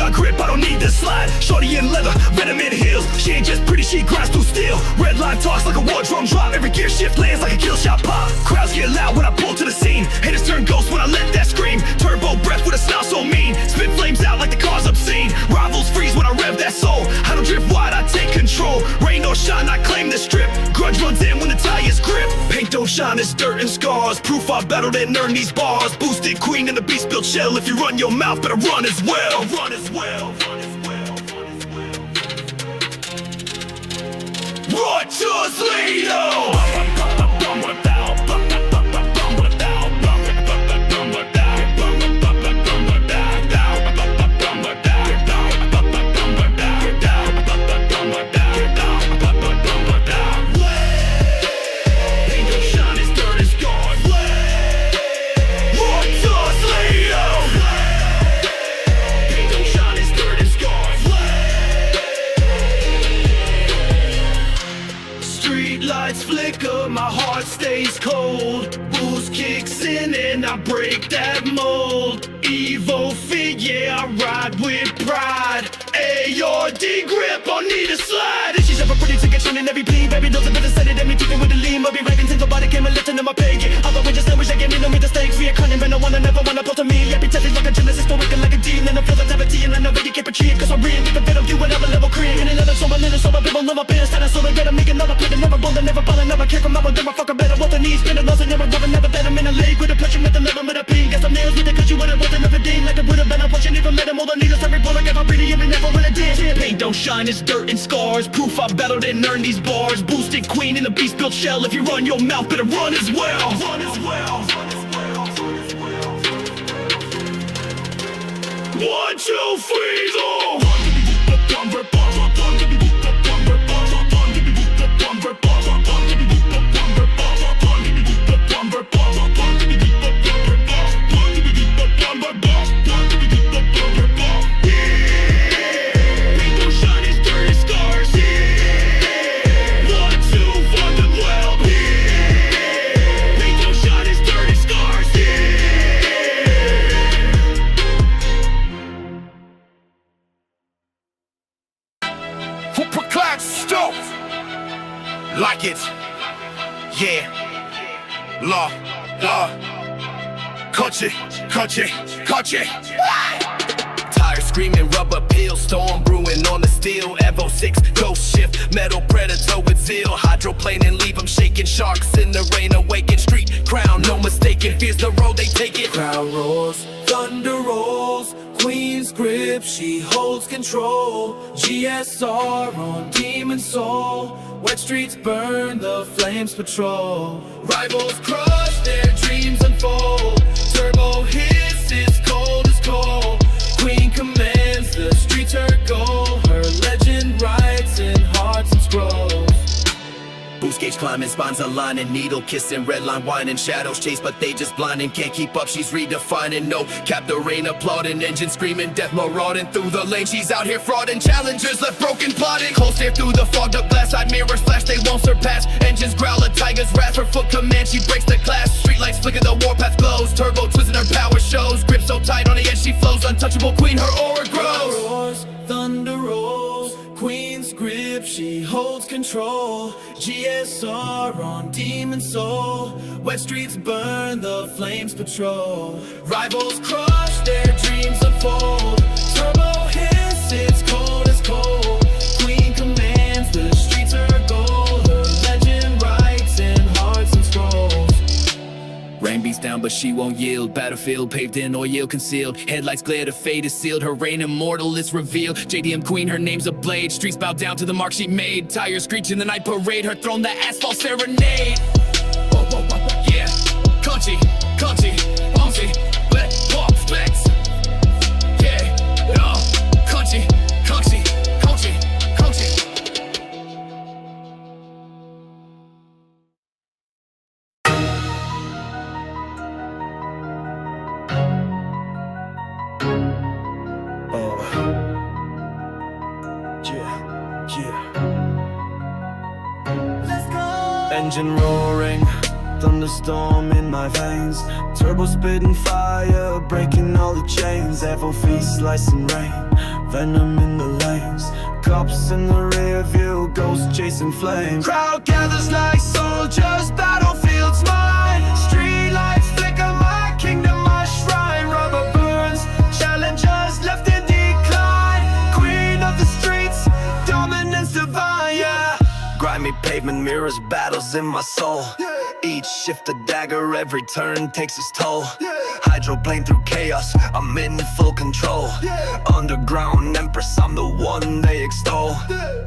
on grip, I don't need to slide. Shorty in leather, venom in heels. She ain't just pretty, she grinds through steel. Red line talks like a war drum drop. Every gear shift lands like a kill shot pop. Crowds get loud when I pull to the scene. Haters turn ghosts when I let that scream. Turbo breath with a snarl so mean. Spit flames out like the car's obscene. Rivals freeze when I rev that soul. I don't drift wide, I take control. Rain or shine, I claim the strip. Grudge runs in when the tires grip. Paint don't shine, it's dirt and scars. Proof I battled and earned these bars. Boosted queen in the beast built shell. If you run your mouth, better run as well. Run as well. Righteous Leo. Flicker, my heart stays cold. Boost kicks in and I break that mold. Evo fit, yeah, I ride with pride. ARD grip, I'll need a slide. And she's ever pretty to get shown in every plea. Baby knows I better set it than me, keeping with the lean. But be raving since nobody came and listened to my pay. Although we just know they gave me no me the stakes. We are cunning, but no one never wanna pull to me. Every test is like a genesis, but wicked like a demon. I feel the gravity and I know that you can't retreat. Cause I'm real, keep a bit of you whatever level cream. And another so my little so my people know my business. And I saw the better make another play. Never bold, never fall, never care from my one. My fucker better what the knees, spin a loss and never rubber, never bet I'm in a league with a pressure with a little bit of pee. Got some nails with it cause you wouldn't want to never dean. Like a Buddha, but I'm pushing even better, more than needles. Every bullet, if I'm pretty, even never when I did. Paint don't shine, it's dirt and scars. Proof I battled and earned these bars. Boosted queen in the beast built shell. If you run your mouth, better run as well. Run as well. 1, 2, 3, go. Like it, yeah, law, country. Tires screaming, rubber peel, storm brewing on the steel. Evo 6, ghost shift, metal predator with zeal. Hydroplane and leave them shaking, sharks in the rain awaken. Street crown, no mistaking, fears the road they take it. Crowd roars, thunder rolls. Queen's grip, she holds control. GSR on Demon Soul. Wet streets burn, the flames patrol. Rivals crush, their dreams unfold. Turbo hiss, is cold as coal. Queen commands, the streets her goal. Her legend writes in hearts and scrolls. Boost gauge climbing, spines aligning. Needle kissing, red line whining. Shadows chase, but they just blinding. Can't keep up, she's redefining. No cap the rain applauding. Engine screaming, death marauding through the lane. She's out here frauding. Challengers left broken plotting. Cold stare through the fogged up glass. Side mirrors flash, they won't surpass. Engines growl, a tiger's wrath. Her foot command, she breaks the glass. Streetlights flicker, the warpath glows. Turbo twisting, her power shows. Grip so tight, on the edge she flows. Untouchable queen, her aura grows. Roars, thunder rolls. Queen's grip, she holds control. GSR on Demon Soul. Wet streets burn, the flames patrol. Rivals crush, their dreams unfold. Turbo hiss, it's cold as cold. Queen commands, the streets her goal. Her legend writes in hearts and scrolls. Rain beats down but she won't yield. Battlefield paved in oil concealed. Headlights glare, the fate is sealed. Her reign immortal is revealed. JDM queen, her name's a blade. Streets bow down to the mark she made. Tires screech in the night parade. Her throne, the asphalt serenade. Yeah, country, bouncy, black, pop, flex. Yeah, country. Engine roaring, thunderstorm in my veins. Turbo spitting fire, breaking all the chains. FOV slicing rain, venom in the lanes. Cops in the rear view, ghosts chasing flames. Crowd gathers like soldiers, battlefields mine. Street lights flicker, my kingdom, my shrine. Rubber burns, challengers left in decline. Queen of the streets, dominance divine, yeah. Grimy pavement mirrors battles in my soul. Each shift a dagger, every turn takes its toll. Hydroplane through chaos, I'm in full control. Underground empress, I'm the one they extol.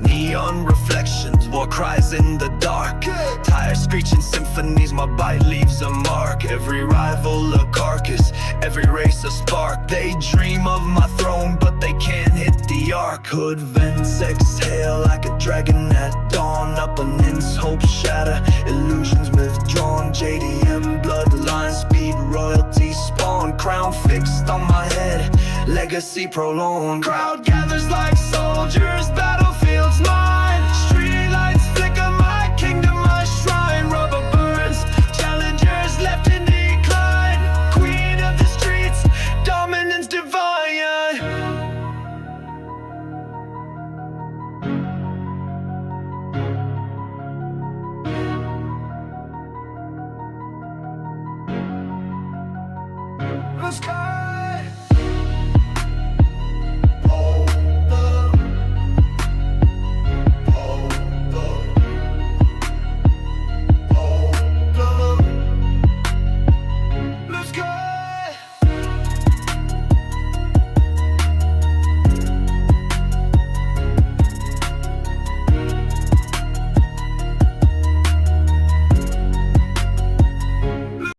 Neon reflections, war cries in the dark. Tires screeching symphonies, my bite leaves a mark. Every rival a carcass, every race a spark. They dream of my throne, but they can't hit the arc. Hood vents exhale like a dragon at dawn. Opponents hope shatter, illusions withdrawn. JDM bloodline, speed royalty spawn. Crown fixed on my head, legacy prolonged. Crowd gathers like soldiers, battlefields mine. Street lights flicker, my kingdom, my shrine. Rubber burns, challengers left in decline. Queen of the streets, dominance divine. The sky